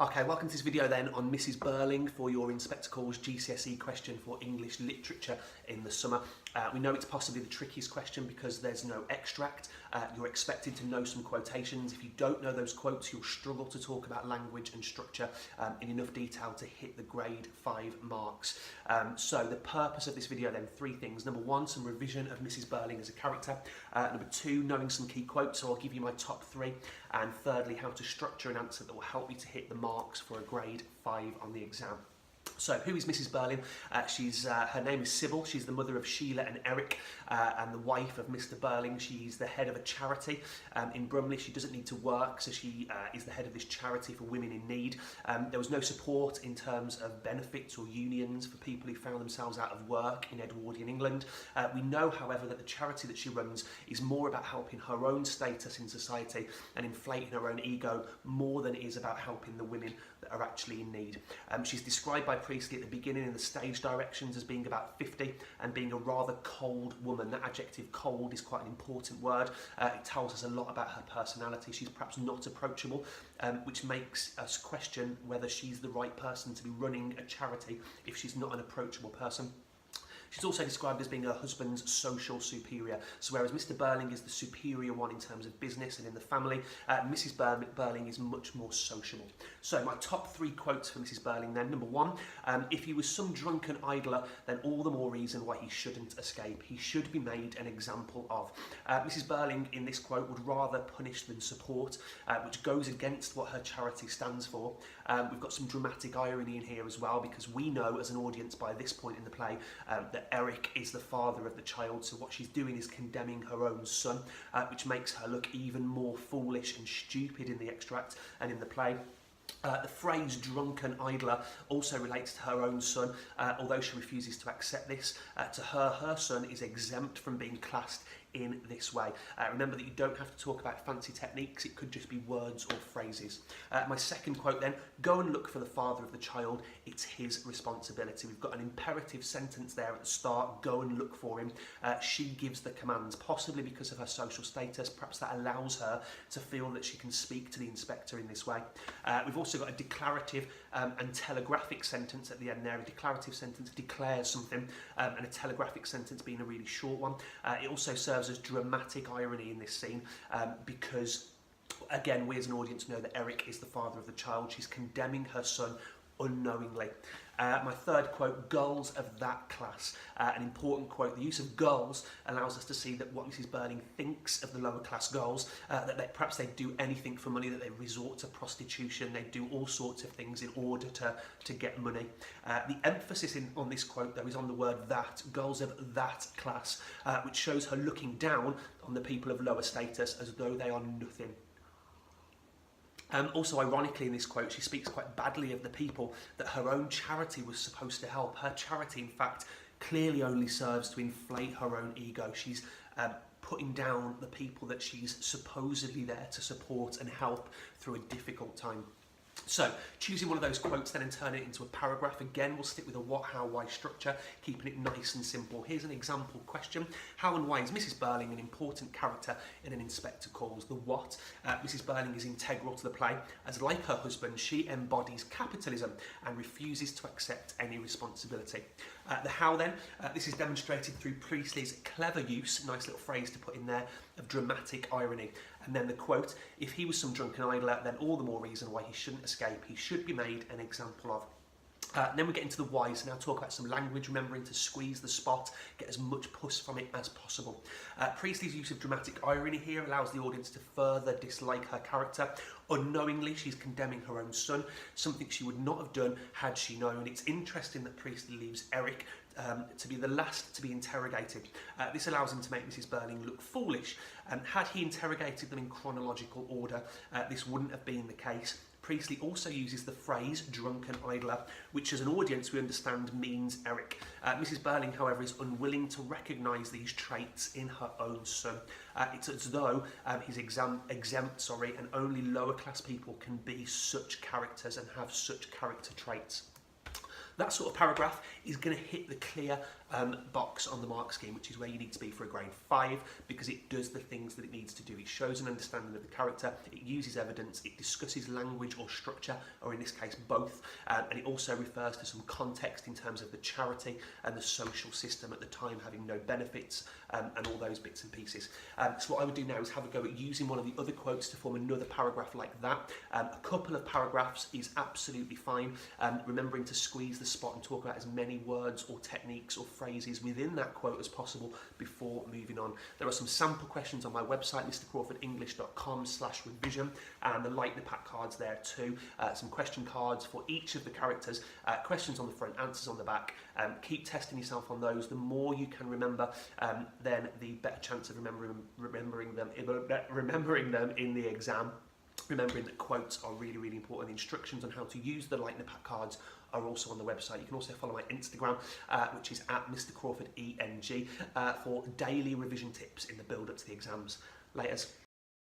Okay, welcome to this video then on Mrs Birling for your Inspector Calls GCSE question for English Literature in the summer. We know it's possibly the trickiest question because there's no extract. You're expected to know some quotations. If you don't know those quotes, you'll struggle to talk about language and structure in enough detail to hit the grade 5 marks. So the purpose of this video then, three things. Number one, some revision of Mrs Birling as a character. Number two, knowing some key quotes, so I'll give you my top three. And thirdly, how to structure an answer that will help you to hit the marks for a grade 5 on the exam. So, who is Mrs Birling? Her name is Sybil. She's the mother of Sheila and Eric and the wife of Mr Birling. She's the head of a charity in Brumley. She doesn't need to work, so she is the head of this charity for women in need. There was no support in terms of benefits or unions for people who found themselves out of work in Edwardian England. We know, however, that the charity that she runs is more about helping her own status in society and inflating her own ego more than it is about helping the women that are actually in need. She's described by Priestley at the beginning in the stage directions as being about 50 and being a rather cold woman. That adjective cold is quite an important word. It tells us a lot about her personality. She's perhaps not approachable, which makes us question whether she's the right person to be running a charity if she's not an approachable person. She's also described as being her husband's social superior. So whereas Mr Birling is the superior one in terms of business and in the family, Mrs Birling is much more sociable. So my top three quotes for Mrs Birling then. Number one, if he was some drunken idler, then all the more reason why he shouldn't escape. He should be made an example of. Mrs Birling in this quote would rather punish than support, which goes against what her charity stands for. We've got some dramatic irony in here as well, because we know as an audience by this point in the play that Eric is the father of the child, so what she's doing is condemning her own son, which makes her look even more foolish and stupid in the extract and in the play. The phrase drunken idler also relates to her own son, although she refuses to accept this. To her son is exempt from being classed in this way. Remember that you don't have to talk about fancy techniques, it could just be words or phrases. My second quote then, go and look for the father of the child, it's his responsibility. We've got an imperative sentence there at the start, go and look for him. She gives the commands, possibly because of her social status, perhaps that allows her to feel that she can speak to the inspector in this way. We've also got a declarative and telegraphic sentence at the end there. A declarative sentence declares something, and a telegraphic sentence being a really short one. It also serves as dramatic irony in this scene because, again, we as an audience know that Eric is the father of the child. She's condemning her son unknowingly. My third quote, girls of that class. An important quote. The use of girls allows us to see that what Mrs Birling thinks of the lower class girls, that perhaps they do anything for money, that they resort to prostitution, they do all sorts of things in order to get money. The emphasis on this quote, though, is on the word that, girls of that class, which shows her looking down on the people of lower status as though they are nothing. Also, ironically, in this quote, she speaks quite badly of the people that her own charity was supposed to help. Her charity, in fact, clearly only serves to inflate her own ego. She's putting down the people that she's supposedly there to support and help through a difficult time. So, choosing one of those quotes then and turning it into a paragraph. Again, we'll stick with a what, how, why structure, keeping it nice and simple. Here's an example question. How and why is Mrs Birling an important character in an Inspector Calls? The what? Mrs Birling is integral to the play, as like her husband, she embodies capitalism and refuses to accept any responsibility. The how then? This is demonstrated through Priestley's clever use, nice little phrase to put in there, of dramatic irony. And then the quote, if he was some drunken idler, then all the more reason why he shouldn't escape. He should be made an example of. Then we get into the why, so now talk about some language, remembering to squeeze the spot, get as much puss from it as possible. Priestley's use of dramatic irony here allows the audience to further dislike her character. Unknowingly, she's condemning her own son, something she would not have done had she known. It's interesting that Priestley leaves Eric to be the last to be interrogated. This allows him to make Mrs Birling look foolish. Had he interrogated them in chronological order, this wouldn't have been the case. Priestley also uses the phrase drunken idler, which as an audience we understand means Eric. Mrs Birling, however, is unwilling to recognise these traits in her own son. It's as though he's exempt, and only lower class people can be such characters and have such character traits. That sort of paragraph is going to hit the clear box on the mark scheme, which is where you need to be for a grade 5, because it does the things that it needs to do. It shows an understanding of the character, it uses evidence, it discusses language or structure, or in this case both, and it also refers to some context in terms of the charity and the social system at the time having no benefits, and all those bits and pieces. So what I would do now is have a go at using one of the other quotes to form another paragraph like that. A couple of paragraphs is absolutely fine, remembering to squeeze the spot and talk about as many words or techniques or phrases within that quote as possible before moving on. There are some sample questions on my website, mrcrawfordenglish.com/revision, and the Like the Pack cards there too. Some question cards for each of the characters, questions on the front, answers on the back. Keep testing yourself on those. The more you can remember, then the better chance of remembering them in the exam. Remembering that quotes are really, really important. The instructions on how to use the Like the Pack cards are also on the website. You can also follow my Instagram, which is at Mr Crawford ENG, for daily revision tips in the build up to the exams. Laters.